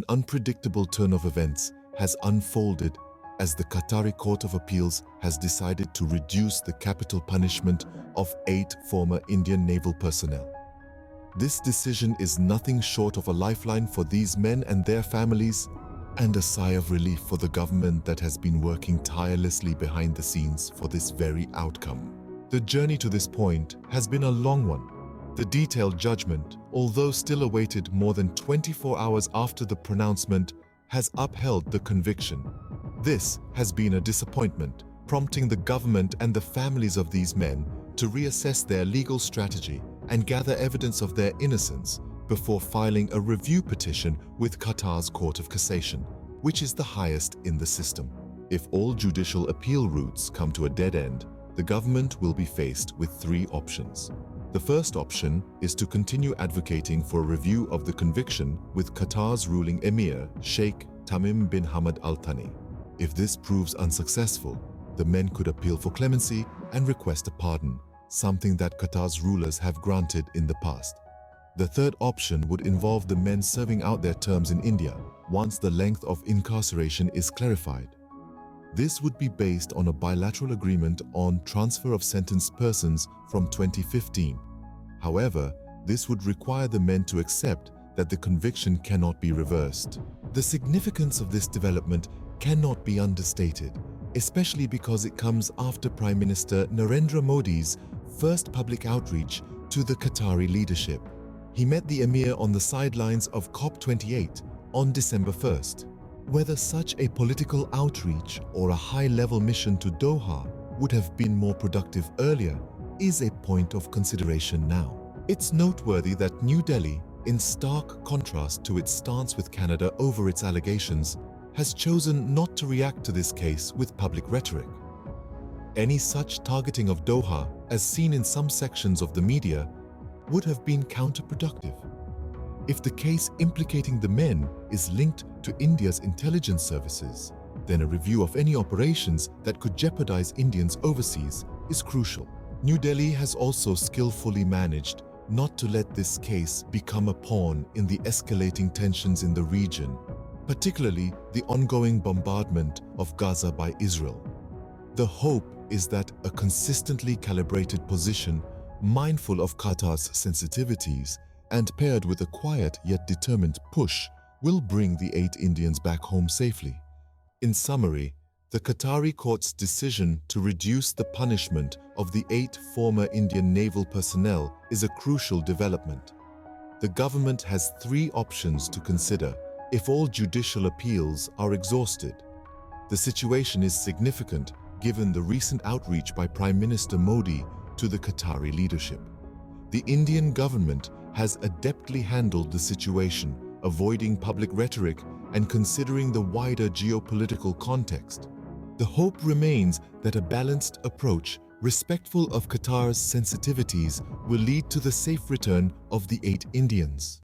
An unpredictable turn of events has unfolded as the Qatari Court of Appeals has decided to reduce the capital punishment of 8 former Indian naval personnel. This decision is nothing short of a lifeline for these men and their families, and a sigh of relief for the government that has been working tirelessly behind the scenes for this very outcome. The journey to this point has been a long one. The detailed judgment, although still awaited more than 24 hours after the pronouncement, has upheld the conviction. This has been a disappointment, prompting the government and the families of these men to reassess their legal strategy and gather evidence of their innocence before filing a review petition with Qatar's Court of Cassation, which is the highest in the system. If all judicial appeal routes come to a dead end, the government will be faced with 3 options. The first option is to continue advocating for a review of the conviction with Qatar's ruling Emir, Sheikh Tamim bin Hamad Al-Thani. If this proves unsuccessful, the men could appeal for clemency and request a pardon, something that Qatar's rulers have granted in the past. The third option would involve the men serving out their terms in India once the length of incarceration is clarified. This would be based on a bilateral agreement on transfer of sentenced persons from 2015. However, this would require the men to accept that the conviction cannot be reversed. The significance of this development cannot be understated, especially because it comes after Prime Minister Narendra Modi's first public outreach to the Qatari leadership. He met the Emir on the sidelines of COP28 on December 1st. Whether such a political outreach or a high-level mission to Doha would have been more productive earlier is a point of consideration now. It's noteworthy that New Delhi, in stark contrast to its stance with Canada over its allegations, has chosen not to react to this case with public rhetoric. Any such targeting of Doha, as seen in some sections of the media, would have been counterproductive. If the case implicating the men is linked to India's intelligence services, then a review of any operations that could jeopardize Indians overseas is crucial. New Delhi has also skillfully managed not to let this case become a pawn in the escalating tensions in the region, particularly the ongoing bombardment of Gaza by Israel. The hope is that a consistently calibrated position, mindful of Qatar's sensitivities, and paired with a quiet yet determined push, will bring the 8 Indians back home safely. In summary, the Qatari court's decision to reduce the punishment of the 8 former Indian naval personnel is a crucial development. The government has 3 options to consider if all judicial appeals are exhausted. The situation is significant given the recent outreach by Prime Minister Modi to the Qatari leadership. The Indian government has adeptly handled the situation, avoiding public rhetoric and considering the wider geopolitical context. The hope remains that a balanced approach, respectful of Qatar's sensitivities, will lead to the safe return of the 8 Indians.